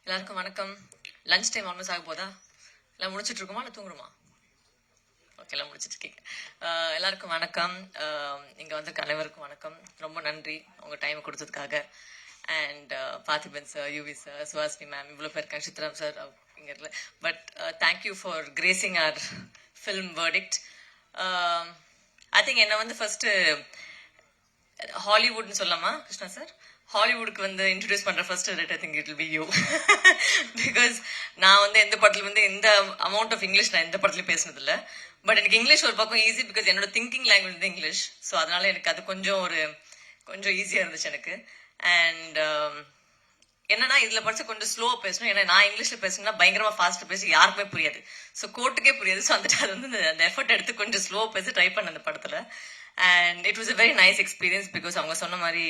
எல்லாருக்கும் வணக்கம். Lunch time almost ஆக போதா? எல்லாம் முடிச்சுட்டு இருக்குமா இல்லை தூங்குறோமா? ஓகே, எல்லாம் முடிச்சுட்டு இருக்கீங்க. எல்லாருக்கும் வணக்கம். இங்கே வந்து அனைவருக்கும் வணக்கம். ரொம்ப நன்றி உங்கள் டைம் கொடுத்ததுக்காக. And Parthiban sir, Yuvi sir, Suhasini ma'am, இவ்வளோ பேர் இருக்காங்க, சித்ராம் சார் இங்கே இல்லை. But thank you for gracing our film verdict. I think என்னை வந்து ஃபர்ஸ்ட் ஹாலிவுட்னு சொல்லலாமா கிருஷ்ணா சார்? ஹாலிவுட்க்கு வந்து இன்ட்ரடியூஸ் பண்ற first date I think it will be you. Because நான் வந்து எந்த படத்துல வந்து இந்த அமௌண்ட் ஆஃப் இங்கிலீஷ் நான் எந்த படத்துலையும் பேசினது இல்லை. பட் எனக்கு இங்கிலீஷ் ஒரு பக்கம் ஈஸி, பிகாஸ் என்னோட திங்கிங் லாங்குவேஜ் வந்து இங்கிலீஷ். ஸோ அதனால எனக்கு அது கொஞ்சம் ஈஸியாக இருந்துச்சு எனக்கு. அண்ட் என்னன்னா இதுல படிச்சு கொஞ்சம் ஸ்லோவா பேசணும். ஏன்னா நான் இங்கிலீஷ்ல பேசணும்னா பயங்கரமா ஃபாஸ்ட் பேசி யாருக்குமே புரியாது. ஸோ கோர்ட்டுக்கே புரியாது. ஸோ வந்துட்டு அது வந்து அந்த எஃபர்ட் எடுத்து கொஞ்சம் ஸ்லோவா பேசி ட்ரை பண்ண அந்த படத்துல. And it was a very nice experience. Because அவங்க சொன்ன மாதிரி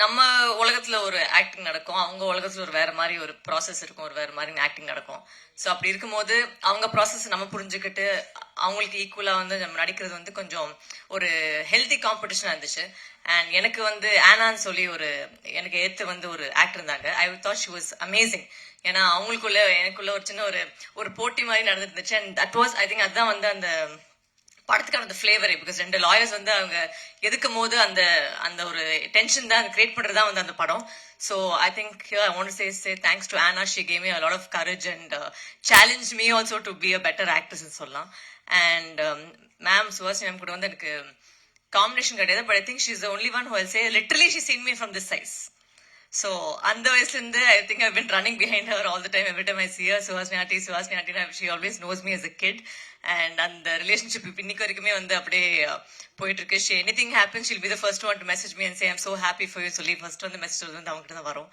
நம்ம உலகத்துல ஒரு ஆக்டிங் நடக்கும், அவங்க உலகத்துல ஒரு வேற மாதிரி ஒரு ப்ராசஸ் இருக்கும், ஒரு வேற மாதிரி ஆக்டிங் நடக்கும். ஸோ அப்படி இருக்கும்போது அவங்க ப்ராசஸ் நம்ம புரிஞ்சுக்கிட்டு அவங்களுக்கு ஈக்குவலா வந்து நம்ம நடிக்கிறது வந்து கொஞ்சம் ஒரு ஹெல்தி காம்படிஷனா இருந்துச்சு. அண்ட் எனக்கு வந்து ஆனான்னு சொல்லி எனக்கு ஏத்து வந்து ஒரு ஆக்டர் இருந்தாங்க. I thought she was amazing. ஏன்னா அவங்களுக்குள்ள எனக்குள்ள ஒரு சின்ன ஒரு போட்டி மாதிரி நடந்துருந்துச்சு. And that was I think அதுதான் வந்து அந்த படத்துக்கான அந்த ஃபிளேவரே. பிகாஸ் ரெண்டு லாயர்ஸ் வந்து அவங்க எதுக்கும் போது அந்த அந்த ஒரு டென்ஷன் தான் கிரியேட் பண்றதா வந்து அந்த படம். So I think I want to say thanks to ஆனா. She gave me a lot of courage and challenged me also to be a better actress ன்னு சொல்லலாம். அண்ட் மேம் சுஹாசினி மேம் கூட வந்து எனக்கு காம்பினேஷன் கிடையாது. But I think she is the only one who will say literally she seen me from this size. So அந்த வயசுல இருந்து I think I been running behind her all the time. Every time I see her, Suhasini aunty, she always knows me as a kid. And அந்த relationship இன்னைக்கு வரைக்குமே வந்து அப்படியே போயிட்டு இருக்கு. She anything happen she'll be the first one to message me and say I'm so happy for you சொல்லி first வந்து message வந்து அவங்ககிட்ட தான் வரும்.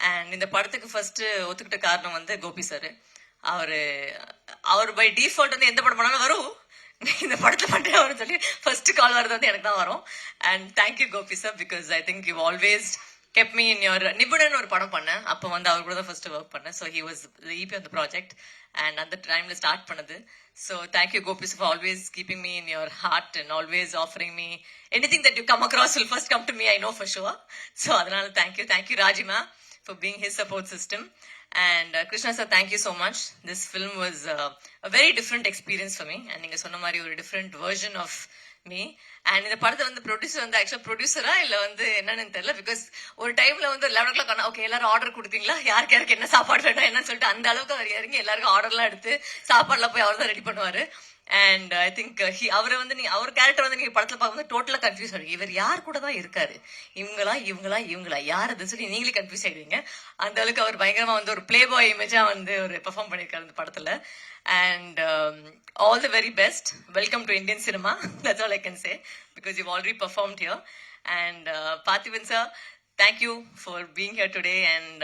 அண்ட் இந்த படத்துக்கு ஃபர்ஸ்ட் ஒத்துக்கிட்ட காரணம் வந்து கோபி சார். அவர் பை டிஃபால்ட் வந்து எந்த படம் பண்ணாலும் வரும், இந்த படத்துல மட்டும் அவரு சொல்லி ஃபர்ஸ்ட் கால் வரது வந்து எனக்கு தான் வரும். And thank you Gopi sir, because I think you always kept me in your Nibunan ஒரு படம் பண்ணேன். அப்போ வந்து அவர் கூட தான் ஃபர்ஸ்ட் ஒர்க் பண்ணேன். So he was the EP on the project and அந்த டைம்ல ஸ்டார்ட் பண்ணது. So thank you Gopi for always keeping me in your heart and always offering me anything that you come across will first come to me, I know for sure. So அதனால thank you ராஜிமா for being his support system. And Krishna sir, thank you so much. This film was a very different experience for me. And நீங்க சொன்ன மாதிரி ஒரு different version of me. And இந்த படத்தை வந்து producer வந்து ஆக்சுவலா ப்ரொடியூசரா இல்ல வந்து என்னன்னு தெரியல. பிகாஸ் ஒரு டைம்ல வந்து 11 o'clock ஓகே எல்லாரும் ஆர்டர் கொடுத்தீங்களா, யாருக்கு என்ன சாப்பாடு வேணும் என்னன்னு சொல்லிட்டு அந்த அளவுக்கு அவர் இறங்கி எல்லாருக்கும் ஆர்டர்லாம் எடுத்து சாப்பாடுலாம் போய் அவர் தான் ரெடி பண்ணுவாரு. அண்ட் ஐ திங்க் அவரை வந்து அவர் கேரக்டர் வந்து நீங்க படத்துல பார்க்கும்போது டோட்டலா கன்ஃபியூஸ் ஆயிடுங்க. இவர் யார் கூட தான் இருக்காரு, இவங்களா யார் அதுன்னு சொல்லி நீங்களே கன்ஃபியூஸ் ஆயிடுவீங்க. அந்த அளவுக்கு அவர் பயங்கரமா வந்து ஒரு பிளே பாய் இமேஜா வந்து ஒரு பெர்ஃபார்ம் பண்ணியிருக்காரு இந்த படத்துல. And all the very best. Welcome to Indian cinema. That's all I can say, because you've already performed here. And Parthiban sir, thank you for being here today. And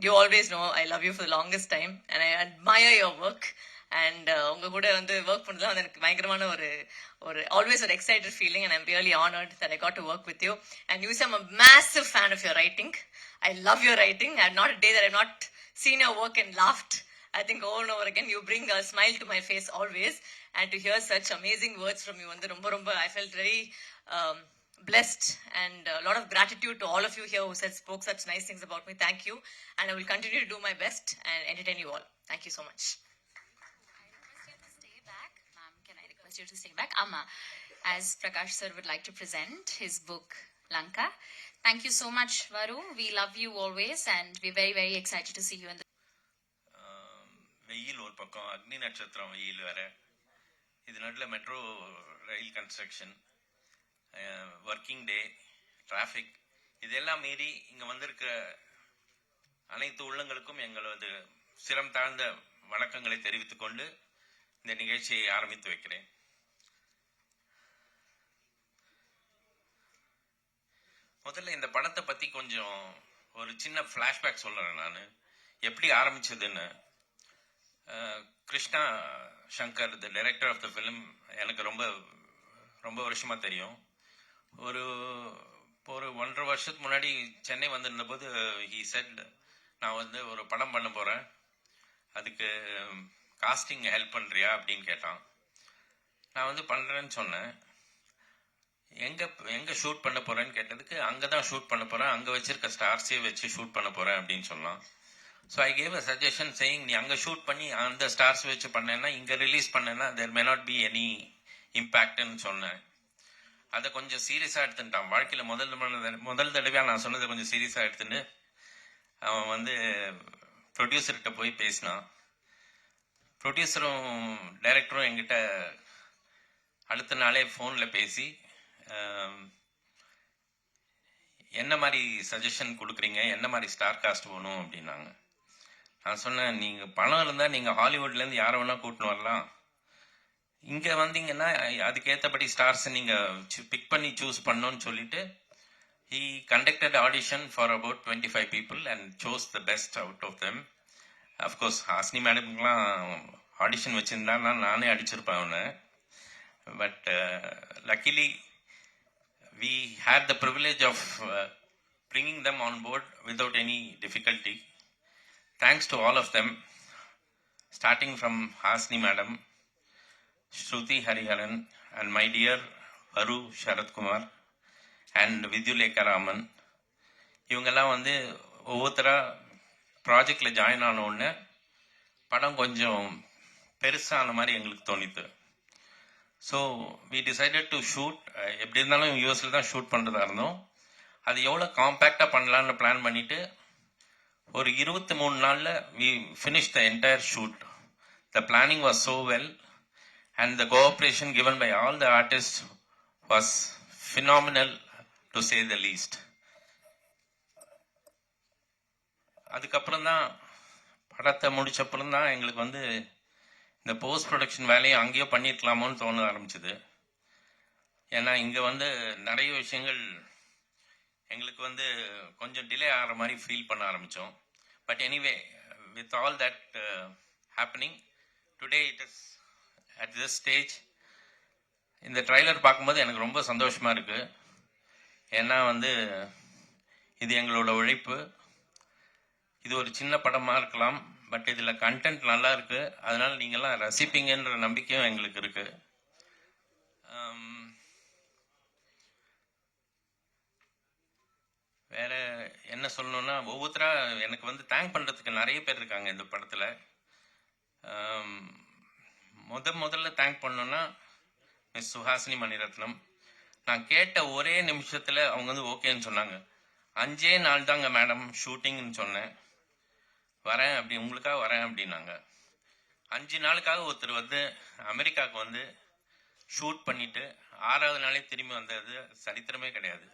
you always know I love you for the longest time and I admire your work. And உங்க கூட வந்து work பண்ணதுல வந்து எனக்கு பயங்கரமான ஒரு always an excited feeling, and I'm really honored that I got to work with you. And you say I'm a massive fan of your writing. I love your writing. I've not a day that I've not seen your work and laughed. I think over and over again you bring a smile to my face always, and to hear such amazing words from you வந்து ரொம்ப I felt very blessed, and a lot of gratitude to all of you here who spoke such nice things about me. Thank you, and I will continue to do my best and entertain you all. Thank you so much. Can I request you to stay back? Amma, as Prakash sir would like to present his book Lanka. Thank you so much, Varu. We love you always, and we're very, very excited to see you in the வெயில் ஒரு பக்கம், அக்னி நட்சத்திரம் வெயில் வேற, இது நடுவில் metro rail construction, working day, traffic, இதெல்லாம் மீறி இங்கே வந்திருக்கிற அனைத்து உள்ளங்களுக்கும் எங்களது சிரம் தாழ்ந்த வணக்கங்களை தெரிவித்துக் கொண்டு இந்த நிகழ்ச்சியை ஆரம்பித்து வைக்கிறேன். முதல்ல இந்த படத்தை பற்றி கொஞ்சம் ஒரு சின்ன ஃப்ளாஷ்பேக் சொல்கிறேன். நான் எப்படி ஆரம்பிச்சதுன்னு. Krishna Shankar, the director of the film, எனக்கு ரொம்ப வருஷமாக தெரியும். ஒரு 1.5 வருஷத்துக்கு முன்னாடி சென்னை வந்திருந்த போது ஹீ செட், நான் வந்து ஒரு படம் பண்ண போகிறேன், அதுக்கு காஸ்டிங் ஹெல்ப் பண்ணுறியா அப்படின்னு கேட்டான். நான் வந்து பண்ணுறேன்னு சொன்னேன். எங்கே ஷூட் பண்ண போகிறேன்னு கேட்டதுக்கு, அங்கே தான் ஷூட் பண்ண போகிறேன், அங்கே வச்சிருக்க ஸ்டார்ஸே வச்சு ஷூட் பண்ண போகிறேன் அப்படின்னு சொன்னான். So I gave a suggestion saying நீ அங்கே ஷூட் பண்ணி அந்த ஸ்டார்ஸ் வச்சு பண்ணேன்னா இங்கே ரிலீஸ் பண்ணேன்னா தேர் மே நாட் பி எனி இம்பேக்ட்னு சொன்னேன். அதை கொஞ்சம் சீரியஸாக எடுத்துட்டான். வாழ்க்கையில் முதல் தடவையாக நான் சொன்னதை கொஞ்சம் சீரியஸாக எடுத்துட்டு அவன் வந்து ப்ரொடியூசர்கிட்ட போய் பேசினான். ப்ரொடியூசரும் டைரக்டரும் என்கிட்ட அடுத்த நாளே ஃபோனில் பேசி என்ன மாதிரி சஜஷன் கொடுக்குறீங்க, என்ன மாதிரி ஸ்டார் காஸ்ட் போகணும் அப்படின்னாங்க. நான் சொன்னேன், நீங்கள் பணம் இருந்தால் நீங்கள் ஹாலிவுட்லேருந்து யாரை வேணால் கூட்டின்னு வரலாம், இங்கே வந்தீங்கன்னா அதுக்கேற்றபடி ஸ்டார்ஸை நீங்கள் பிக் பண்ணி சூஸ் பண்ணணும்னு சொல்லிட்டு he conducted audition for about 25 people and chose the best out of them. Of course, Hasini மேடம்லாம் ஆடிஷன் வச்சுருந்தா நானே அடிச்சிருப்பேன் அவனை. But luckily we had the privilege of bringing them on board without any difficulty. Thanks to all of them, starting from Hasni Madam, Shruti Hariharan, and my dear Varu Sharad Kumar, and Vidyulekha Raman. இவங்கெல்லாம் வந்து ஒவ்வொருத்தராக ப்ராஜெக்டில் join ஆன உடனே படம் கொஞ்சம் பெருசான மாதிரி எங்களுக்கு தோணித்து. So we decided to shoot. எப்படி இருந்தாலும் யூஎஸில் தான் ஷூட் பண்ணுறதா இருந்தோம். அது எவ்வளோ காம்பேக்டாக பண்ணலான்னு பிளான் பண்ணிவிட்டு ஒரு 23 நாளில் we finish the entire shoot. The planning was so well and the cooperation given by all the artist was phenomenal to say the least. அதுக்கப்புறம் தான் படத்தை முடிச்சப்புறம் தான் எங்களுக்கு வந்து இந்த போஸ்ட் ப்ரொடக்ஷன் வேலையை அங்கேயோ பண்ணியிருக்கலாமோன்னு தோண ஆரம்பிச்சுது. ஏன்னா இங்கே வந்து நிறைய விஷயங்கள் எங்களுக்கு வந்து கொஞ்சம் டிலே ஆகிற மாதிரி ஃபீல் பண்ண ஆரம்பித்தோம். But anyway, with all that happening today it is at this stage. இந்த ட்ரைலர் பார்க்கும்போது எனக்கு ரொம்ப சந்தோஷமாக இருக்குது. ஏன்னா வந்து இது எங்களோட உழைப்பு. இது ஒரு சின்ன படமாக இருக்கலாம், பட் இதில் கண்டென்ட் நல்லா இருக்கு. அதனால நீங்கள்லாம் ரசிப்பீங்கன்ற நம்பிக்கையும் எங்களுக்கு இருக்கு. வேற என்ன சொல்லணும்னா, ஒவ்வொருத்தரா எனக்கு வந்து தேங்க் பண்ணுறதுக்கு நிறைய பேர் இருக்காங்க இந்த படத்தில். முதல்ல தேங்க் பண்ணோன்னா மிஸ் சுஹாசினி மணிரத்னம். நான் கேட்ட ஒரே நிமிஷத்தில் அவங்க வந்து ஓகேன்னு சொன்னாங்க. 5 நாள் தாங்க மேடம் ஷூட்டிங்னு சொன்னேன், வரேன் அப்படி உங்களுக்காக வரேன் அப்படின்னாங்க. 5 நாளுக்காக ஒருத்தர் வந்து அமெரிக்காவுக்கு வந்து ஷூட் பண்ணிட்டு 6வது நாளே திரும்பி வந்தது சரித்திரமே கிடையாது.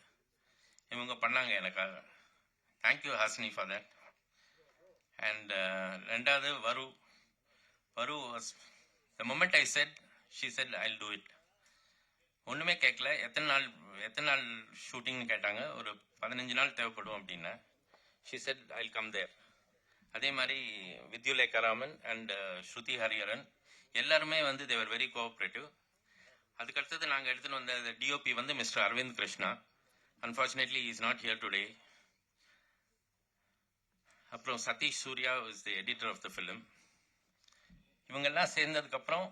இவங்க பண்ணாங்க எனக்காக. Thank you Hasini for that. And ரெண்டாவது வரு was the moment I set, she said Jal do it. ஒன்றுமே கேட்கல. எத்தனை நாள் ஷூட்டிங்னு கேட்டாங்க. ஒரு 15 நாள் தேவைப்படும் அப்படின்னா she said I'll come there. அதே மாதிரி வித்யுலேகா ராமன் அண்ட் ஸ்ருதி ஹரிஹரன் எல்லாருமே வந்து தேவர் வெரி கோஆப்ரேட்டிவ். அதுக்கடுத்தது நாங்கள் எடுத்துன்னு வந்த டிஓபி வந்து mister Aravind Krishna. Unfortunately is not here today. அப்புறம் Sathish Surya is the editor of the film. இவங்கெல்லாம் சேர்ந்ததுக்கப்புறம்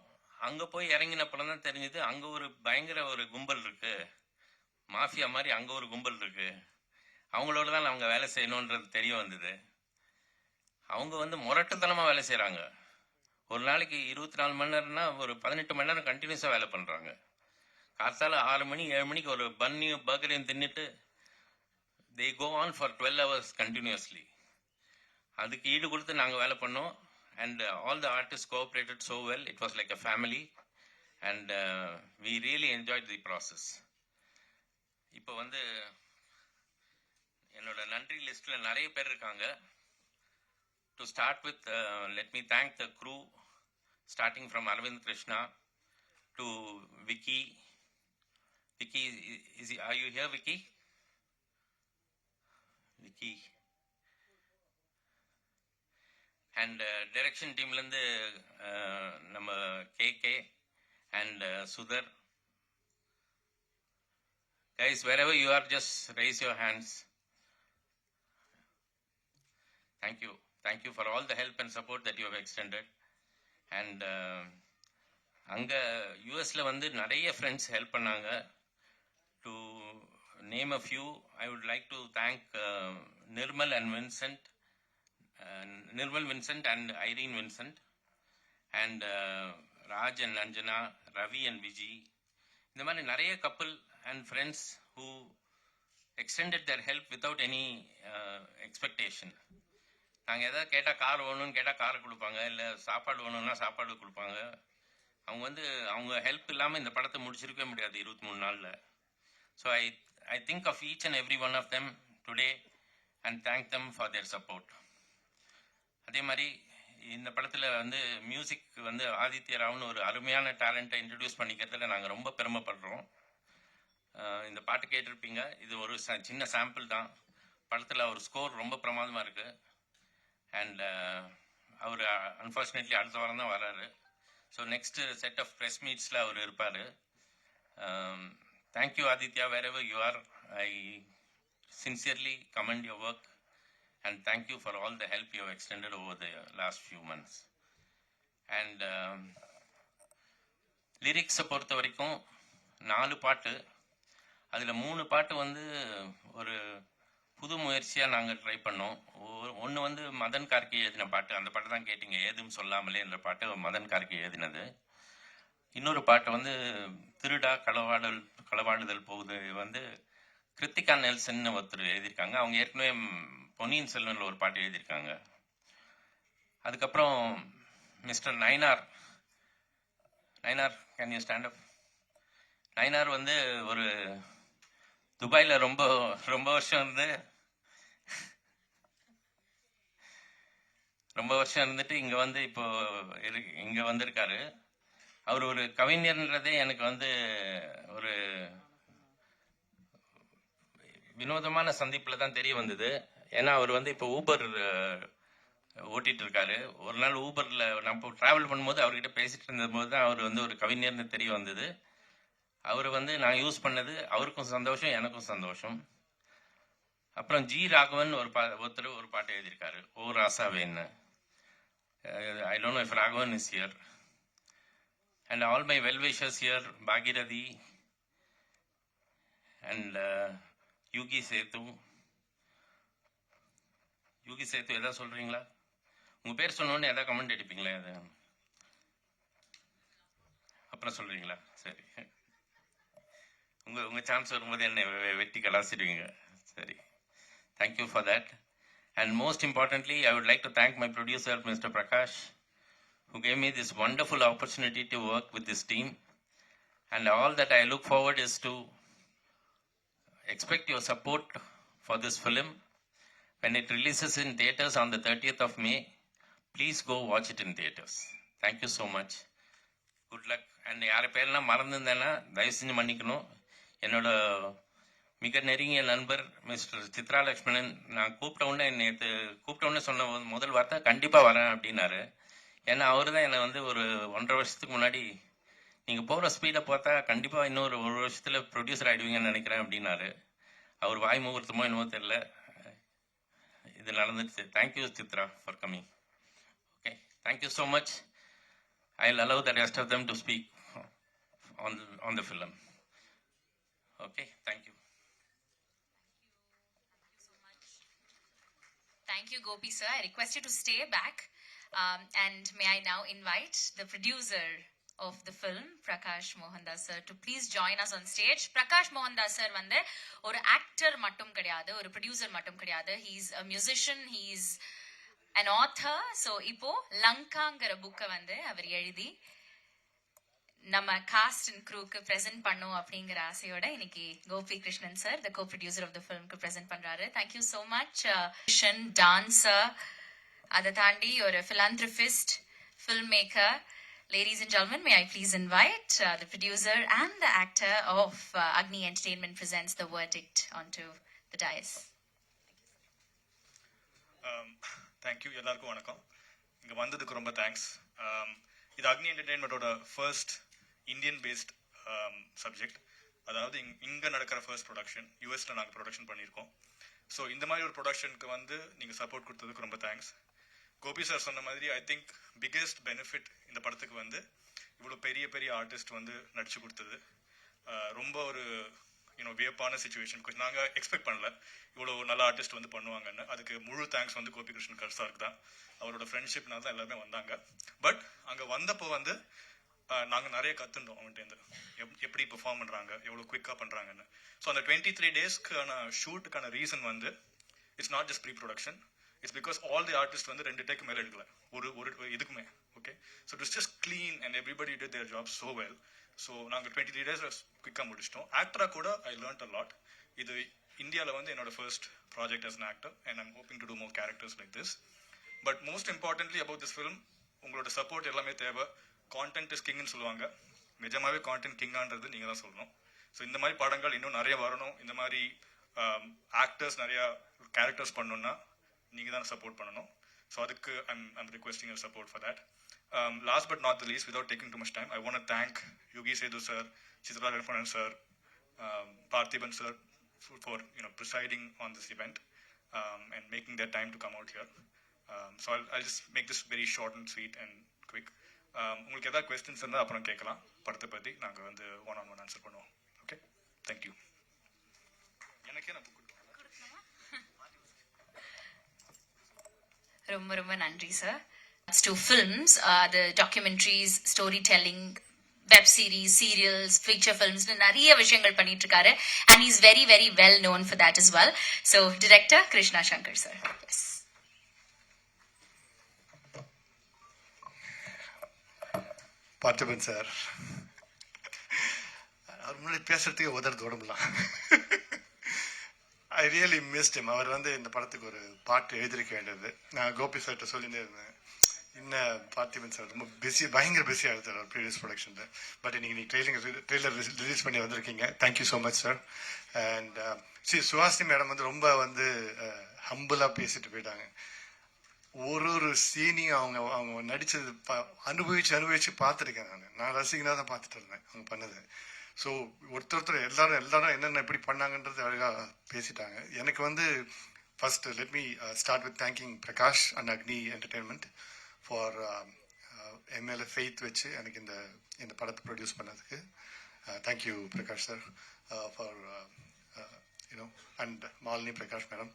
அங்கே போய் இறங்கினப்பறம் தான் தெரிஞ்சது, அங்கே ஒரு பயங்கர ஒரு கும்பல் இருக்கு, மாஃபியா மாதிரி அங்கே ஒரு கும்பல் இருக்கு, அவங்களோட தான் அவங்க வேலை செய்யணுன்றது தெரிய வந்தது. அவங்க வந்து முரட்டுத்தனமாக வேலை செய்கிறாங்க. ஒரு நாளைக்கு 24 மணி நேரம்னா ஒரு 18 மணி நேரம் கண்டினியூஸாக வேலை பண்ணுறாங்க. காத்தால 6 மணி 7 மணிக்கு ஒரு பன்னியும் பர்கரையும் தின்னுட்டு they go on for 12 hours continuously. அதுக்கு ஈடு கொடுத்து நாங்கள் வேலை பண்ணோம். And all the artist cooperated so well. It was like a family and we really enjoyed the process. இப்போ வந்து என்னோட நன்றி லிஸ்ட்டில் நிறைய பேர் இருக்காங்க. To start with, let me thank the crew, starting from Arvind Krishna to Vicky. Vicky, are you here, Vicky? Vicky. And direction team lende nama KK and Sudhar. Guys, wherever you are, just raise your hands. Thank you. Thank you for all the help and support that you have extended. And அங்கே யூஎஸில் வந்து நிறைய friends help பண்ணாங்க. To name a few, I would like to thank Nirmal and Vincent Nirmal Vincent and Irene Vincent, and Raj and Anjana, Ravi and Viji. இந்த மாதிரி நிறைய கப்பல் and friends who extended their help without any expectation. நாங்கள் எதாவது கேட்டால் car வேணும்னு கேட்டால் காரை கொடுப்பாங்க, இல்லை சாப்பாடு வேணும்னா சாப்பாடு கொடுப்பாங்க. அவங்க ஹெல்ப் இல்லாமல் இந்த படத்தை முடிச்சிருக்கவே முடியாது 23 நாளில். So I think of each and every one of them today and thank them for their support. அதே மாதிரி இந்த படத்தில் மியூசிக் ஆதித்ய ராவ்னு ஒரு அருமையான டேலண்ட்டை இன்ட்ரடியூஸ் பண்ணிக்கிறதுல நாங்கள் ரொம்ப பெருமைப்படுறோம். இந்த பாட்டு கேட்டிருப்பீங்க, இது ஒரு சின்ன சாம்பிள் தான். படத்தில் அவர் ஸ்கோர் ரொம்ப பிரமாதமாக இருக்குது. அண்ட் அவர் அன்ஃபார்ச்சுனேட்லி அடுத்த வாரம் தான் வராரு. So next set of press மீட்ஸில் அவர் இருப்பார். Thank you Aditya, wherever you are. I sincerely commend your work and thank you for all the help you have extended over the last few months. And lyrics பொறுத்த வரைக்கும் 4 பாட்டு, அதில் 3 பாட்டு ஒரு புது முயற்சியாக நாங்கள் ட்ரை பண்ணோம். ஒன்று மதன் கார்கி எழுதின பாட்டு, அந்த பாட்டு தான் கேட்டிங்க, ஏதும் சொல்லாமலே என்ற பாட்டு மதன் கார்கி எழுதினது. இன்னொரு பாட்டு திருடா களவாடுதல் போகுது கிருத்திகா நெல்சன் ஒருத்தர் எழுதியிருக்காங்க. அவங்க ஏற்கனவே பொன்னியின் செல்வனில் ஒரு பாட்டு எழுதியிருக்காங்க. அதுக்கப்புறம் mister Nainar, can you stand up? Nainar ஒரு துபாயில் ரொம்ப ரொம்ப வருஷம் இருந்துட்டு இங்கே இப்போ இங்கே வந்திருக்காரு. அவர் ஒரு கவிஞர்ன்றதே எனக்கு ஒரு வினோதமான சந்திப்பில் தான் தெரிய வந்தது. ஏன்னா அவர் இப்போ ஊபர் ஓட்டிகிட்டு இருக்காரு. ஒரு நாள் ஊபரில் நம்ம ட்ராவல் பண்ணும்போது அவர்கிட்ட பேசிகிட்டு இருந்தபோது தான் அவர் ஒரு கவிஞர்னு தெரிய வந்தது. அவர் நான் யூஸ் பண்ணது அவருக்கும் சந்தோஷம், எனக்கும் சந்தோஷம். அப்புறம் ஜி ராகவன் ஒருத்தர் ஒரு பாட்டு எழுதியிருக்காரு, ஓ ராசாவேன்னு. I don't know if Raghavan is here. And all my well wishers here, Bhagirathi and Yuki சேத்து. எதாவது சொல்றீங்களா? உங்க பேர் சொன்னோன்னு எதாவது கமெண்ட் அடிப்பீங்களா? அது அப்புறம் சொல்றீங்களா? சரி, உங்க சான்ஸ் வரும்போது என்னை வெட்டி கலாசிடுவீங்க. சரி, thank you for that. And most importantly I would like to thank my producer mister Prakash, who gave me this wonderful opportunity to work with this team. And all that I look forward is to expect your support for this film. When it releases in theaters on the 30th of May, please go watch it in theaters. Thank you so much. Good luck. And யாரை பேரெல்லாம் மறந்துருந்தேன்னா தயவு செஞ்சு மன்னிக்கணும். என்னோட மிக நெருங்கிய நண்பர் mister Chitra Lakshmanan, நான் கூப்பிட்ட உடனே சொன்ன முதல் வார்த்தை கண்டிப்பாக வரேன் அப்படின்னாரு. ஏன்னா அவர் தான் என்னை ஒரு 1.5 வருஷத்துக்கு முன்னாடி நீங்கள் போகிற ஸ்பீடை பார்த்தா கண்டிப்பாக இன்னொரு 1 வருஷத்தில் ப்ரொடியூசர் ஆகிடுவீங்கன்னு நினைக்கிறேன் அப்படின்னாரு. அவர் வாய் முகூர்த்தமோ என்னவோ தெரியல, இது நடந்துடுச்சு. Thank you Chitra for coming. Okay, thank you so much. I will allow the rest of them to speak on the film. Okay, thank you. Thank you, Gopi sir. I request you to stay back. And may I now invite the producer of the film, Prakash Mohandas sir, to please join us on stage. Prakash Mohandas sir ஒரு actor மட்டும் கிடையாது, ஒரு producer மட்டும் கிடையாது. He is a musician, he is an author. So இப்போ லங்காங்கிற புக்கை அவர் எழுதி நம்ம காஸ்ட் அண்ட் க்ரூக்கு ப்ரெசென்ட் பண்ணும் அப்படிங்கிற ஆசையோட இன்னைக்கு Gopi Krishnan sir, the co producer of the ஃபிலிம்க்கு ப்ரெசென்ட் பண்றாரு. Thank you so much. டான்ஸர், அதை தாண்டி ஒரு philanthropist, filmmaker. Ladies and gentlemen, may I please invite the producer and the actor of Agni Entertainment presents The Verdict onto the dais. Thank you. எல்லாருக்கும் வணக்கம். இங்கே வந்ததுக்கு ரொம்ப தேங்க்ஸ். இது அக்னி என்டர்டெயின்மெண்ட்டோட ஃபர்ஸ்ட் இந்தியன் பேஸ்ட் சப்ஜெக்ட். அதாவது இங்கே நடக்கிற ஃபர்ஸ்ட் ப்ரொடக்ஷன். யூஎஸில் நாங்கள் ப்ரொடக்ஷன் பண்ணியிருக்கோம். ஸோ இந்த மாதிரி ஒரு ப்ரொடக்ஷனுக்கு நீங்கள் சப்போர்ட் கொடுத்ததுக்கு ரொம்ப தேங்க்ஸ். கோபி சார் சொன்ன மாதிரி ஐ திங்க் பிக்கெஸ்ட் பெனிஃபிட் இந்த படத்துக்கு இவ்வளோ பெரிய பெரிய ஆர்டிஸ்ட் நடிச்சு கொடுத்தது. ரொம்ப ஒரு வியப்பான சுச்சுவேஷன். கொஞ்சம் நாங்கள் எக்ஸ்பெக்ட் பண்ணல இவ்வளோ நல்ல ஆர்டிஸ்ட் வந்து பண்ணுவாங்கன்னு. அதுக்கு முழு தேங்க்ஸ் வந்து கோபிகிருஷ்ணன் சாருக்கு தான். அவரோட ஃப்ரெண்ட்ஷிப்னால தான் எல்லாருமே வந்தாங்க. பட் அங்கே வந்தப்போ வந்து நாங்கள் நிறைய கற்றுட்டோம் அவன்கிட்டேருந்து, எப்படி பெர்ஃபார்ம் பண்ணுறாங்க, எவ்வளோ குவிக்காக பண்ணுறாங்கன்னு. ஸோ அந்த 23 டேஸ்க்கான ஷூட்டுக்கான ரீசன் வந்து it's not just pre production, it's because all the artist வந்து 2 டேக்கு மேலே எடுக்கல ஒரு இதுக்குமே. Okay, so it's just clean and everybody did their job so well. So நாங்கள் 23 டேஸ் குவிக்காக முடிச்சிட்டோம். ஆக்டராக கூட ஐ லேர்ன்ட் அ லாட். இது இந்தியாவில் வந்து என்னோட first project as an actor and I'm hoping to do more characters like this. But most importantly about this film, உங்களோட support எல்லாமே தேவை. கான்டென்ட் இஸ் கிங்னு சொல்லுவாங்க. நிஜமாவே கான்டென்ட் கிங்கான்றது நீங்கள் தான் சொல்லணும். ஸோ இந்த மாதிரி படங்கள் இன்னும் நிறைய வரணும். இந்த மாதிரி ஆக்டர்ஸ் நிறையா கேரக்டர்ஸ் பண்ணணும்னா நீங்கள் தான் சப்போர்ட் பண்ணணும். ஸோ அதுக்கு I'm requesting your support for that. Last but not the least, without taking too much time, I want to thank Yogi Sethu sir, Chitra Venkataran sir, Parthiban sir for presiding on this event and making their time to come out here. So I'll just make this very short and sweet and quick. உங்களுக்கு ஏதாவது questions இருந்தால் அப்புறம் கேட்கலாம். படத்தை பற்றி நாங்கள் வந்து one answer பண்ணுவோம். Okay, thank you. எனக்கே நான் ரொம்ப ரொம்ப நன்றி sir. To films, the documentaries, storytelling, web series, serials, feature films, நிறைய விஷயங்கள் பண்ணிட்டு இருக்காரு. And he's very very well known for that as well. So director Krishna Shankar sir. Yes. Parthiban sir, அவர் முன்னாடி பேசுறதுக்கு உதறது உடம்புலாம். I really missed him. அவர் வந்து இந்த படத்துக்கு ஒரு பாட்டு எழுதிருக்க வேண்டியது. நான் கோபி சார்கிட்ட சொல்லிட்டே இருந்தேன், இன்னும் பார்த்திபன் சார் ரொம்ப பயங்கர பிஸியாக எடுத்தார் அவர் ப்ரீவியஸ் ப்ரொடக்ஷனில். பட் இன்னைக்கு ட்ரெய்லர் ரிலீஸ் பண்ணி வந்திருக்கீங்க. Thank you so much sir. And Suhasini madam வந்து ரொம்ப வந்து ஹம்பிளாக பேசிட்டு போயிட்டாங்க. ஒரு சீனியும் அவங்க நடிச்சது அனுபவிச்சு பார்த்துருக்கேன். நான் ரசிகனாக தான் பார்த்துட்டு இருந்தேன் அவங்க பண்ணது. ஸோ ஒருத்தர் எல்லாரும் என்னென்ன எப்படி பண்ணாங்கன்றது அழகாக பேசிட்டாங்க. எனக்கு வந்து first let me start with thanking Prakash and Agni entertainment for MLA faith வச்சு எனக்கு இந்த படத்தை ப்ரொடியூஸ் பண்ணதுக்கு. Thank you Prakash sir for and Malini Prakash madam.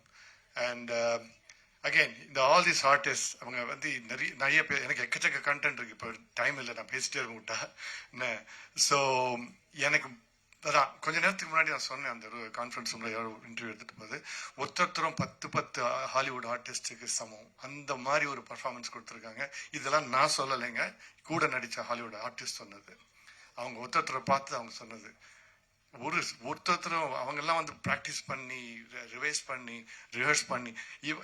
And again இந்த ஆல் தீஸ் ஆர்டிஸ்ட் அவங்க வந்து நிறைய பேர், எனக்கு எக்கச்சக்க கண்டென்ட் இருக்கு. இப்போ டைம் இல்லை, நான் பேசிட்டே இருக்க விட்டா என்ன. ஸோ எனக்கு அதான் கொஞ்ச நேரத்துக்கு முன்னாடி நான் சொன்னேன், அந்த கான்ஃபரன்ஸ் யாரோ இன்டர்வியூ எடுத்துட்டு போது ஒருத்தரும் 10 ஹாலிவுட் ஆர்டிஸ்டுக்கு சமம் அந்த மாதிரி ஒரு பர்ஃபார்மன்ஸ் கொடுத்துருக்காங்க. இதெல்லாம் நான் சொல்லலைங்க, கூட நடித்த ஹாலிவுட் ஆர்டிஸ்ட் சொன்னது. அவங்க ஒருத்தரை பார்த்து அவங்க சொன்னது. ஒருத்தரும் அவங்கெல்லாம் வந்து ப்ராக்டிஸ் பண்ணி ரிவைஸ் பண்ணி ரிஹர்ஸ் பண்ணி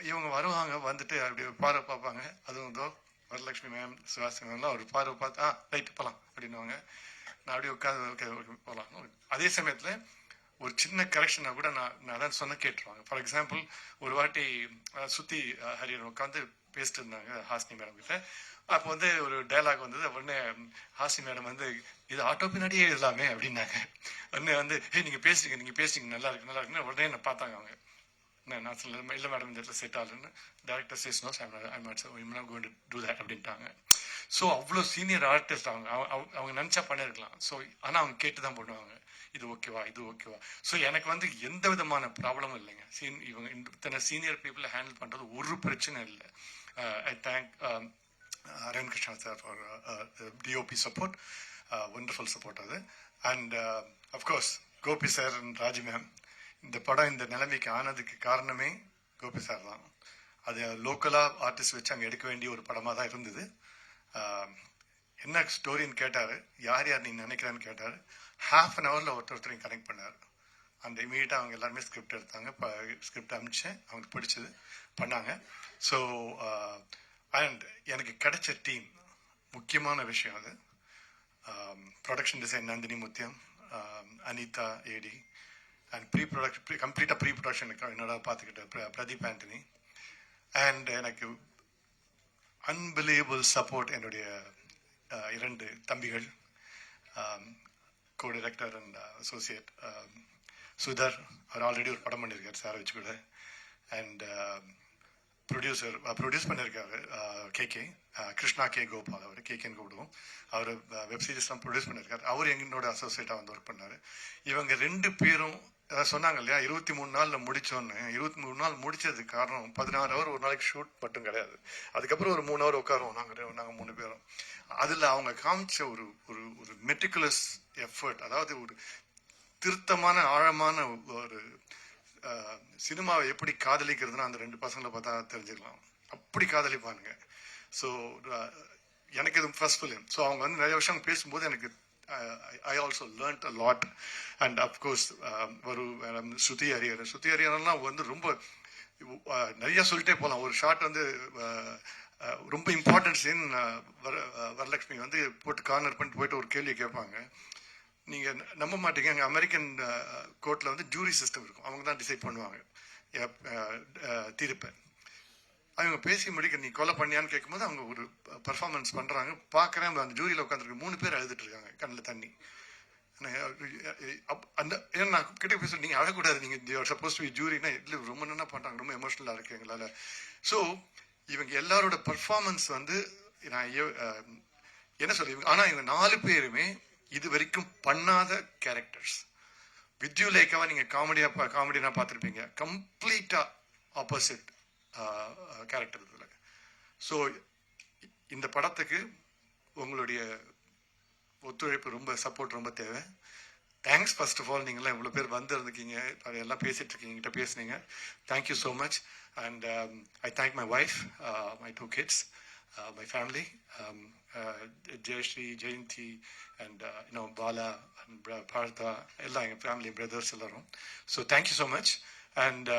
இவங்க வருவாங்க, வந்துட்டு அப்படி பார்வை பார்ப்பாங்க. அதுவும் இதோ வரலட்சுமி மேம், சுஹாசினி மேம்லாம் ஒரு பார்வை பார்த்து ரைட்டு போகலாம் அப்படின்னுவாங்க. நான் அப்படியே உட்காந்து ஓகே போகலாம். அதே சமயத்தில் ஒரு சின்ன கரெக்ஷனை கூட நான் தான் சொன்ன கேட்டுருவாங்க. ஃபார் எக்ஸாம்பிள், ஒரு வாட்டி சுத்தி ஹரியர் உட்காந்து பேசிட்டு இருந்தாங்க ஹாசினி மேடம் கிட்ட. அப்போ வந்து ஒரு டைலாக் வந்தது. உடனே ஹாசினி மேடம் வந்து இது ஆட்டோ பின்னாடியே எழுதலாமே அப்படின்னாங்க. உடனே வந்து நீங்கள் பேசுறீங்க நல்லா இருக்குன்னு உடனே என்ன பார்த்தாங்க அவங்க. நான் சொல்ல இல்லை மேடம், இந்த இடத்துல செட் ஆகலன்னு. Director says no I'm not going to do that அப்படின்ட்டாங்க. ஸோ அவ்வளோ சீனியர் ஆர்டிஸ்ட் அவங்க நினச்சா பண்ணியிருக்கலாம். ஸோ ஆனால் அவங்க கேட்டு தான் பண்ணுவாங்க, இது ஓகேவா. ஸோ எனக்கு வந்து எந்த விதமான ப்ராப்ளமும் இல்லைங்க. இவங்க இத்தனை சீனியர் பீப்புளை ஹேண்டில் பண்ணுறது ஒரு பிரச்சனை இல்லை. I thank Aravind Krishna sir for DOP support, wonderful support அது. And of course Gopi sir and Raji ma'am. இந்த படம் இந்த நிலைமைக்கு ஆனதுக்கு காரணமே கோபி சார் தான். அது லோக்கலாக ஆர்டிஸ்ட் வச்சு அங்கே எடுக்க வேண்டிய ஒரு படமாக தான் இருந்தது. என்ன ஸ்டோரின்னு கேட்டார், யார் நீ நினைக்கிறான்னு கேட்டார். ½ an hour ஒருத்தரையும் கனெக்ட் பண்ணார். அந்த இமீடியட்டாக அவங்க எல்லாருமே ஸ்கிரிப்ட் எடுத்தாங்க. ஸ்கிரிப்ட் அனுப்பிச்சேன், அவங்க பிடிச்சது பண்ணாங்க. ஸோ அண்ட் எனக்கு கிடைச்ச டீம் முக்கியமான விஷயம் அது. Production design Nandini Muthiyam, Anitha AD, and கம்ப்ளீட்டாக ப்ரீ ப்ரொடக்ஷனுக்கு என்னோட பார்த்துக்கிட்ட பிரதீப் ஆண்டனி. அண்ட் எனக்கு அன்பிலீவபிள் சப்போர்ட் என்னுடைய 2 தம்பிகள், co director and associate Sudhar. அவர் ஆல்ரெடி ஒரு படம் பண்ணியிருக்காரு சாரை வச்சு கூட. அண்ட் ப்ரொடியூஸ் பண்ணியிருக்காரு கேகே, கிருஷ்ணா கே கோபால், அவர் கேகேன்னு கூப்பிடுவோம். அவர் வெப் சீரிஸ்லாம் ப்ரொடியூஸ் பண்ணியிருக்காரு. அவர் என்னோட அசோசியேட்டாக வந்து ஒர்க் பண்ணார். இவங்க 2 பேரும் சொன்னாங்க இல்லையா 23 நாளில் முடித்தோன்னு. 23 நாள் முடிச்சதுக்கு காரணம் 16 ஹவர் ஒரு நாளைக்கு ஷூட் மட்டும் கிடையாது. அதுக்கப்புறம் ஒரு 3 ஹவர் உட்காருவோம் நாங்கள் 3 பேரும். அதில் அவங்க காமிச்ச ஒரு ஒரு ஒரு மெட்டிகுலஸ் எஃபர்ட், அதாவது ஒரு திருத்தமான ஆழமான ஒரு சினிமாவை எப்படி காதலிக்கிறதுனா அந்த 2 பசங்களை பார்த்தா தெரிஞ்சுக்கலாம். அப்படி காதலிப்பானுங்க. ஸோ எனக்கு இது ஃபர்ஸ்ட் ஃபிலிம். ஸோ அவங்க வந்து நிறைய விஷயம் பேசும்போது எனக்கு I also learnt a lot. And of course ஸ்ருதி ஹரிஹரன்லாம் வந்து ரொம்ப நிறைய சொல்லிட்டே போகலாம். ஒரு ஷார்ட் வந்து ரொம்ப இம்பார்ட்டன்ட் சீன், வரலட்சுமி வந்து போட்டு கார்னர் பண்ணிட்டு போயிட்டு ஒரு கேள்வி கேட்பாங்க. நீங்கள் நம்ப மாட்டீங்க, எங்கள் அமெரிக்கன் கோர்ட்டில் வந்து ஜூரி சிஸ்டம் இருக்கும். அவங்க தான் டிசைட் பண்ணுவாங்க தீர்ப்பை. அவங்க பேசி முடிக்க நீ கொலை பண்ணியான்னு கேட்கும்போது அவங்க ஒரு பர்ஃபார்மன்ஸ் பண்ணுறாங்க. பார்க்குறேன் அந்த ஜூரியில் உட்காந்துருக்கு 3 பேர் அழுதுட்டு இருக்காங்க, கண்ணில் தண்ணி. அந்த ஏன்னா நான் கிட்ட பேச நீங்கள் அழக்கூடாது, நீங்கள் சப்போஸ் டு ஜூரினா இல்லை ரொம்ப நல்லா பண்ணுறாங்க, ரொம்ப எமோஷ்னலாக இருக்கு எங்களால். ஸோ இவங்க எல்லாரோட பர்ஃபார்மன்ஸ் வந்து நான் என்ன சொல்லி, ஆனால் இவங்க 4 பேருமே இது வரைக்கும் பண்ணாத கேரக்டர்ஸ். வித்யுலேகாவை நீங்கள் காமெடினா பார்த்துருப்பீங்க, கம்ப்ளீட்டாக ஆப்போசிட் கேரக்டர் இதில். ஸோ இந்த படத்துக்கு உங்களுடைய ஒத்துழைப்பு, ரொம்ப சப்போர்ட் ரொம்ப தேவை. தேங்க்ஸ் ஃபர்ஸ்ட் ஆஃப் ஆல், நீங்களாம் இவ்வளோ பேர் வந்துருந்துக்கீங்க, எல்லாம் பேசிட்டு இருக்கீங்க, என்கிட்ட பேசுனீங்க. Thank you so much. And I thank my wife, my 2 kids, my family, Jayashree, Jayanti, and Bala and Partha, எல்லாம் எங்கள் ஃபேமிலி பிரதர்ஸ் எல்லாரும். So thank you so much. And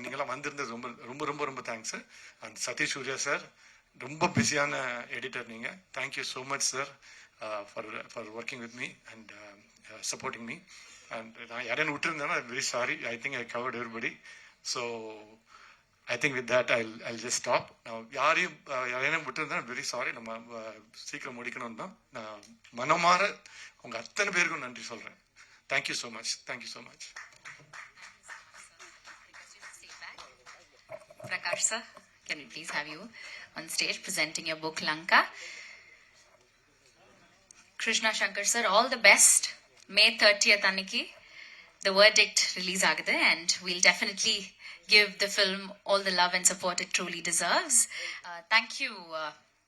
நீங்களாம் வந்திருந்தது ரொம்ப ரொம்ப ரொம்ப ரொம்ப thanks. And Sathish Surya sir, ரொம்ப பிஸியான எடிட்டர் நீங்கள். Thank you so much sir for working with me and supporting me. And நான் யாரையும் விட்டுருந்தேன்னா very sorry. I think I covered everybody. So I think with that I'll just stop. Now யாரையும் விட்டுருந்தேன் very sorry. நம்ம சீக்கிரம் முடிக்கணும் தான். நான் மனமாற உங்க அத்தனை பேருக்கும் நன்றி சொல்றேன். Thank you so much. Thank you so much. Prakash sir, can we please have you on stage presenting your book Lanka? Krishna Shankar sir, all the best. May 30th anniki the verdict release agudhu, and we'll definitely give the film all the love and support it truly deserves. Thank you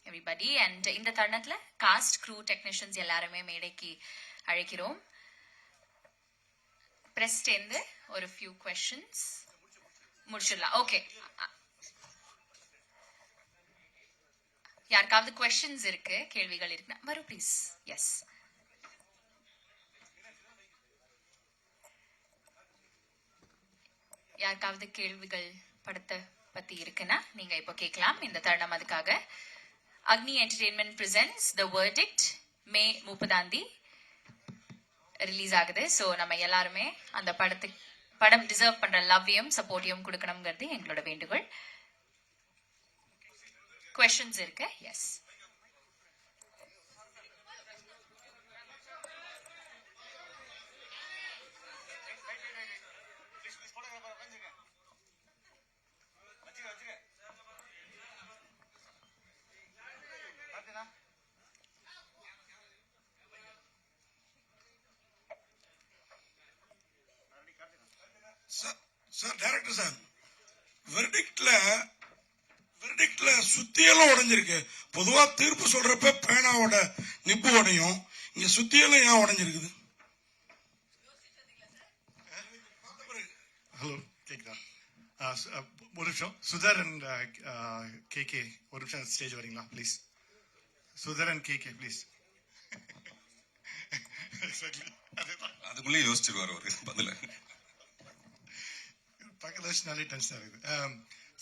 everybody. And in the தருணத்துல cast, crew, technicians எல்லாருமே மேடைக்கு அழைக்கிறோம். press தேர்ந்து ஒரு few questions முடிச்சிடலாம். Okay, யாருக்காவது questions இருக்கு, கேள்விகள் இருக்கு வரும் ப்ளீஸ். எஸ், யாருக்காவது கேள்விகள் படத்தை பத்தி இருக்குன்னா நீங்க இப்போ கேட்கலாம். இந்த தருணம் அதுக்காக. அக்னி என்டர்டெயின்மெண்ட் பிரசன்ஸ் த வெர்டிக்ட் மே 30 ரிலீஸ் ஆகுது. ஸோ நம்ம எல்லாருமே அந்த படம் டிசர்வ் பண்ற லவ்வையும் சப்போர்ட்டையும் கொடுக்கணுங்கிறது எங்களோட வேண்டுகோள். questions இருக்கு? எஸ், சார் டைரக்டர் சார், வெர்டிக்ட்ல சுத்தியெல்லாம் உடைஞ்சிருக்கு. பொதுவா தீர்ப்பு சொல்றப்ப பேனாவோட நிப்பு உடையும், இங்க சுத்தியெல்லாம் ஏன் உடைஞ்சிருக்குது? ஹலோ, கேக்குதா? ஒரு நிமிஷம். சுதர் அண்ட் கேகே ஒரு நிமிஷம் ஸ்டேஜ் வரீங்களா please? Sudhar and KK please. அதுக்குள்ளே யோசிச்சிருவார் ஒரு பதில. பக்கத்தில் வச்சுனாலே டென்ஷன் ஆகுது.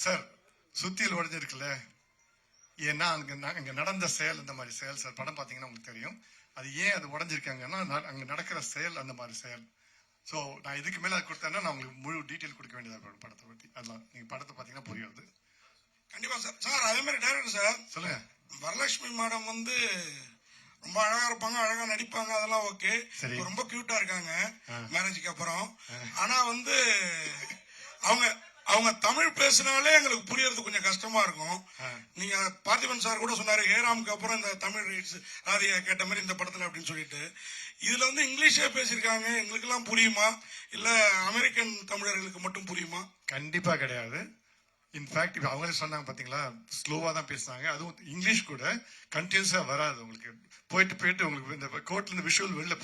சார், சுத்தியல் உடஞ்சிருக்குல்ல, ஏன்னா அங்கே நடந்த செயல் இந்த மாதிரி செயல் சார். படம் பார்த்தீங்கன்னா உங்களுக்கு தெரியும். அது ஏன் அது உடஞ்சிருக்காங்கன்னா அங்கே நடக்கிற செயல் அந்த மாதிரி செயல். ஸோ நான் இதுக்கு மேலே அது கொடுத்தேன்னா நான் உங்களுக்கு முழு டீட்டெயில் கொடுக்க வேண்டியதாக படத்தை பற்றி. அதெல்லாம் நீங்கள் படத்தை பார்த்தீங்கன்னா புரியாது. கண்டிப்பா சார். சார் அதே மாதிரி டைரக்டர் சார் சொல்லுங்க. வரலட்சுமி மேடம் வந்து ரொம்ப அழகா இருப்பாங்க, அழகா நடிப்பாங்க, அதெல்லாம் ஓகே. ரொம்ப கியூட்டா இருக்காங்க மேரேஜுக்கு அப்புறம். ஆனா வந்து அவங்க அவங்க தமிழ் பேசினாலே எங்களுக்கு புரியறது கொஞ்சம் கஷ்டமா இருக்கும். நீங்க பார்த்திபன் சார் கூட சொன்னாரு ஹேராமுக்கு அப்புறம் இந்த தமிழ் ரைட்ஸ் ராதிகா கேட்ட மாதிரி இந்த படத்துல அப்படின்னு சொல்லிட்டு, இதுல வந்து இங்கிலீஷே பேசியிருக்காங்க, எங்களுக்கு எல்லாம் புரியுமா இல்ல அமெரிக்கன் தமிழர்களுக்கு மட்டும் புரியுமா? கண்டிப்பா கிடையாது. இன்ஃபேக்ட் இப்ப அவங்களே சொன்னாங்க பாத்தீங்களா, ஸ்லோவா தான் பேசுனாங்க. அதுவும் இங்கிலீஷ் கூட கண்டினியூஸா வராது. உங்களுக்கு போயிட்டு உங்களுக்கு இந்த கோர்ட்ல இருந்து விஷுவல் வெளில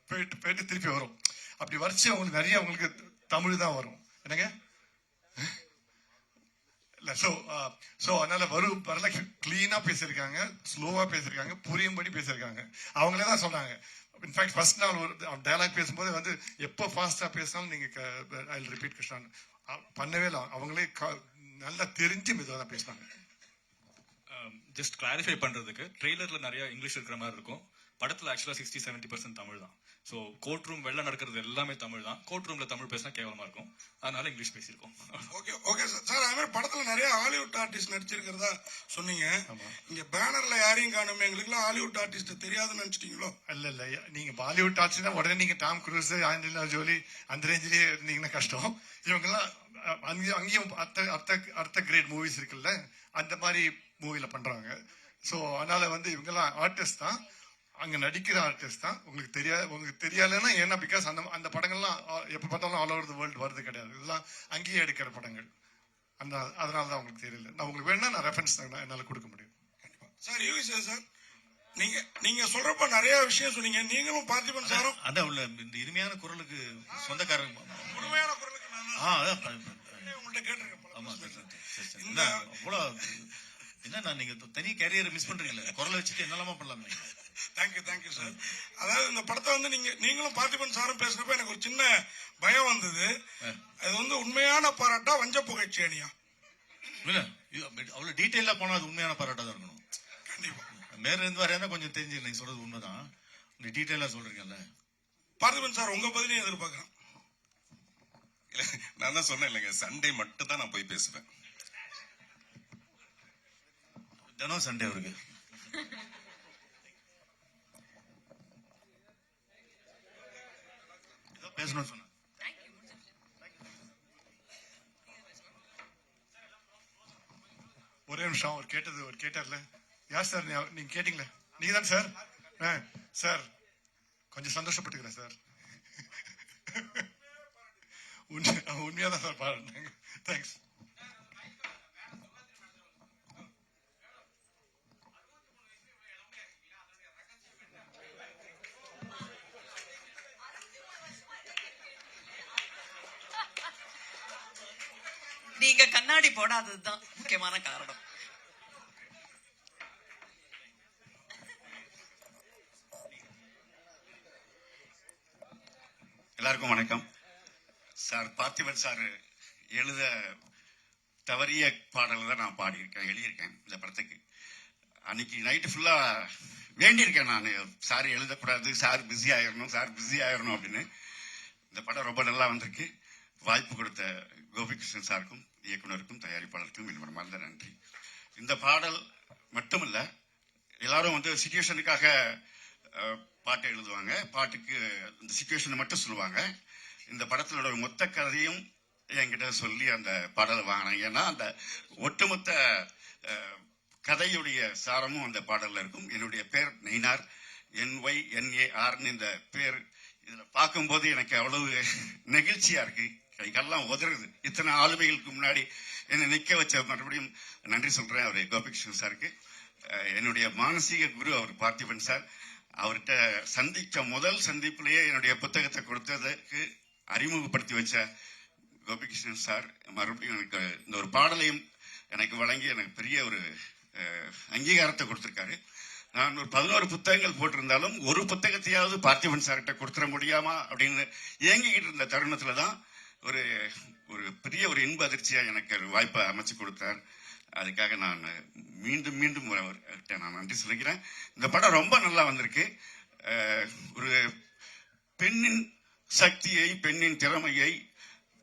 போயிட்டு திருப்பி வரும். அப்படி வரைச்சு அவங்களுக்கு நிறைய உங்களுக்கு தமிழ் தான் வரும். என்னங்க இல்ல சோ அதனால வரல கிளீனா பேசியிருக்காங்க, ஸ்லோவா பேசியிருக்காங்க, புரியும்படி பேசியிருக்காங்க. அவங்களே தான் சொன்னாங்க. இன்ஃபேக்ட் ஃபர்ஸ்ட் நாள் ஒரு டயலாக் பேசும்போது வந்து எப்போ ஃபாஸ்டா பேசினாலும் நீங்க ஐ வில் ரிப்பீட் கிருஷ்ணன் பண்ணவே இல்லை. அவங்களே நல்லா தெரிஞ்சு மெதுவாக தான் பேசினாங்க. ஜஸ்ட் கிளாரிஃபை பண்றதுக்கு, ட்ரெய்லர்ல நிறைய இங்கிலீஷ் இருக்கிற மாதிரி இருக்கும். படத்துல ஆக்சுவலா 60-70% தமிழ் தான். ஸோ கோர்ட் ரூம் வெளில நடக்கிறது எல்லாமே தமிழ் தான். கோர்ட் ரூம்ல தமிழ் பேசினா கேவலமா இருக்கும், அதனால இங்கிலீஷ் பேசியிருக்கோம். Okay sir. அது மாதிரி படத்துல நிறைய ஹாலிவுட் ஆர்டிஸ்ட் நடிச்சிருக்கிறதா சொன்னீங்க. இங்க பேனர்ல யாரையும் காணுமே, எங்களுக்கு எல்லாம் ஹாலிவுட் ஆர்டிஸ்ட் தெரியாதுன்னு நினைச்சிட்டீங்களோ? இல்ல நீங்க பாலிவுட் ஆர்டிஸ்ட்னா உடனே நீங்க டாம் குரூஸ், ஆஞ்சலினா ஜோலி அந்த ரேஞ்சிலேயே இருந்தீங்கன்னா கஷ்டம். இவங்கெல்லாம் அங்கேயும் அடுத்த கிரேட் மூவிஸ் இருக்குல்ல, அந்த மாதிரி மூவில பண்றாங்க. ஸோ அதனால வந்து இவங்கெல்லாம் ஆர்டிஸ்ட் தான், அங்க நடிக்கிற ஆர்டிஸ்ட் தான். உங்களுக்கு தெரியாதுன்னா ஏன்னா பிகாஸ் அந்த படங்கள்லாம் எப்ப பார்த்தாலும் ஆல் ஓவர் தி வேர்ல்டு வருது கிடையாது. இதெல்லாம் அங்கேயே எடுக்கிற படங்கள். அதனால தான் உங்களுக்கு தெரியல. நான் உங்களுக்கு வேணா நான் ரெஃபரன்ஸ் என்னால கொடுக்க முடியும். சார் யோகி சார், நீங்க சொல்றப்ப நிறைய விஷயம் சொன்னீங்க. நீங்களும் பார்த்திபன் சாரும் அதான் உள்ள இந்த இனிமையான குரலுக்கு சொந்தக்காரங்க. உண்மையான குரலுக்கு உங்கள்கிட்ட கேட்டிருக்கேன். ஆமா அவ்வளோ என்ன நீங்க தனி கேரியர் மிஸ் பண்றீங்களா? குரலை வச்சுட்டு என்னெல்லாமா பண்ணலாம். Thank you sir. அதாவது இந்த படத்தை வந்து நீங்களும் பார்த்திபன் சாரும் பேசுறப்ப எனக்கு ஒரு சின்ன பயம் வந்தது. அது வந்து உண்மையான பாராட்டா வஞ்ச புகைச்சேனியா? இல்ல அவ்வளவு டீட்டெயிலா போனா அது உண்மையான பாராட்டா தான் இருக்கணும். கண்டிப்பா மேல இருந்து வரையா கொஞ்சம் தெரிஞ்சு நீங்க சொல்றது உண்மைதான். நீ டீட்டெயிலா சொல்றீங்கல்ல. பார்த்திபன் சார் உங்க பதிலையும் எதிர்பார்க்கிறேன். இல்ல நான் தான் சொன்னேன் இல்லைங்க, சண்டே மட்டும் தான் நான் போய் பேசுவேன். தினம் சண்டே அவருக்கு. பேசணும்னு சொன்ன ஒரே நிமிஷம். ஒரு கேட்டார்ல, யார் சார் நீங்க கேட்டீங்களே? நீங்க தான் சார். சார் கொஞ்சம் சந்தோஷப்பட்டுக்கிறேன் சார். உண்மையா தான் சார் பாருங்க. தேங்க்ஸ். நீங்க கண்ணாடி போடாததுதான் முக்கியமான காரணம். எல்லாருக்கும் வணக்கம். சார் பார்த்திபன் சார் எழுத தவறிய பாடலை தான் நான் எழுதியிருக்கேன் இந்த படத்துக்கு. அன்னைக்கு நைட்டு ஃபுல்லா வேண்டியிருக்கேன் நான், சார் எழுதக்கூடாது, சார் பிஸி ஆயிரணும் அப்படின்னு. இந்த படம் ரொம்ப நல்லா வந்திருக்கு. வாய்ப்பு கொடுத்த கோபிகிருஷ்ணன் சாருக்கும் இயக்குனருக்கும் தயாரிப்பாளருக்கும் என் மனமார்ந்த நன்றி. இந்த பாடல் மட்டுமல்ல, எல்லாரும் வந்து சிச்சுவேஷனுக்காக பாட்டு எழுதுவாங்க, பாட்டுக்கு இந்த சிச்சுவேஷனை மட்டும் சொல்லுவாங்க. இந்த படத்திலோட மொத்த கதையும் என்கிட்ட சொல்லி அந்த பாடலை வாங்கினாங்க. ஏன்னா அந்த ஒட்டுமொத்த கதையுடைய சாரமும் அந்த பாடல்ல இருக்கும். என்னுடைய பேர் நெய்னார், NYNARன்னு இந்த பேர். இதுல பார்க்கும்போது எனக்கு அவ்வளவு நெகிழ்ச்சியா இருக்கு, கைகள்லாம் உதறுது. இத்தனை ஆளுமைகளுக்கு முன்னாடி என்னை நிக்க வச்ச மறுபடியும் நன்றி சொல்றேன் அவர் கோபிகிருஷ்ணன் சாருக்கு. என்னுடைய மானசீக குரு அவர் பார்த்திபன் சார். அவர்கிட்ட சந்திச்ச முதல் சந்திப்பிலேயே என்னுடைய புத்தகத்தை கொடுத்ததுக்கு அறிமுகப்படுத்தி வச்ச கோபிகிருஷ்ணன் சார் மறுபடியும் எனக்கு இந்த ஒரு பாடலையும் எனக்கு வழங்கி எனக்கு பெரிய ஒரு அங்கீகாரத்தை கொடுத்திருக்காரு. நான் ஒரு 11 புத்தகங்கள் போட்டிருந்தாலும் ஒரு புத்தகத்தையாவது பார்த்திபன் சார்கிட்ட கொடுத்துட முடியாமா அப்படின்னு ஏங்கிக்கிட்டு இருந்த தருணத்துல தான் ஒரு ஒரு பெரிய ஒரு இன்ப அதிர்ச்சியா எனக்கு வாய்ப்பை அமைச்சு கொடுத்தார். அதுக்காக நான் மீண்டும் அவர்கிட்ட நான் நன்றி சொல்லிக்கிறேன். இந்த படம் ரொம்ப நல்லா வந்திருக்கு. ஒரு பெண்ணின் சக்தியை, பெண்ணின் திறமையை,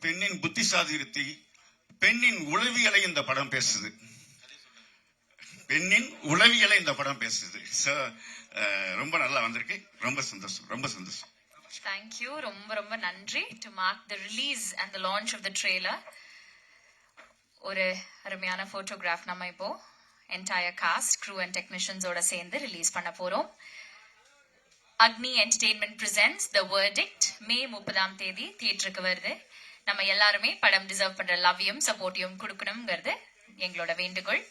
பெண்ணின் புத்திசாலித்தனத்தை, பெண்ணின் உளவியலை இந்த படம் பேசுது. பெண்ணின் உளவியலை இந்த படம் பேசுது. ரொம்ப நல்லா வந்திருக்கு. ரொம்ப சந்தோஷம். Thank you. ரொம்ப நன்றி. To mark the release and the launch of the trailer, ஒரு அருமையான போட்டோகிராஃப் நம்ம இப்போ என்டையர் காஸ்ட் க்ரூ அண்ட் டெக்னீஷியன்ஸோட சேர்ந்து ரிலீஸ் பண்ண போறோம். அக்னி என்டர்டெயின்மெண்ட் பிரசன்ஸ் த வெர்டிக்ட் மே 30ஆம் தேதி தியேட்டருக்கு வருது. நம்ம எல்லாருமே படம் டிசர்வ் பண்ற லவ்வையும் சப்போர்ட்டையும் கொடுக்கணுங்கிறது எங்களோட வேண்டுகோள்.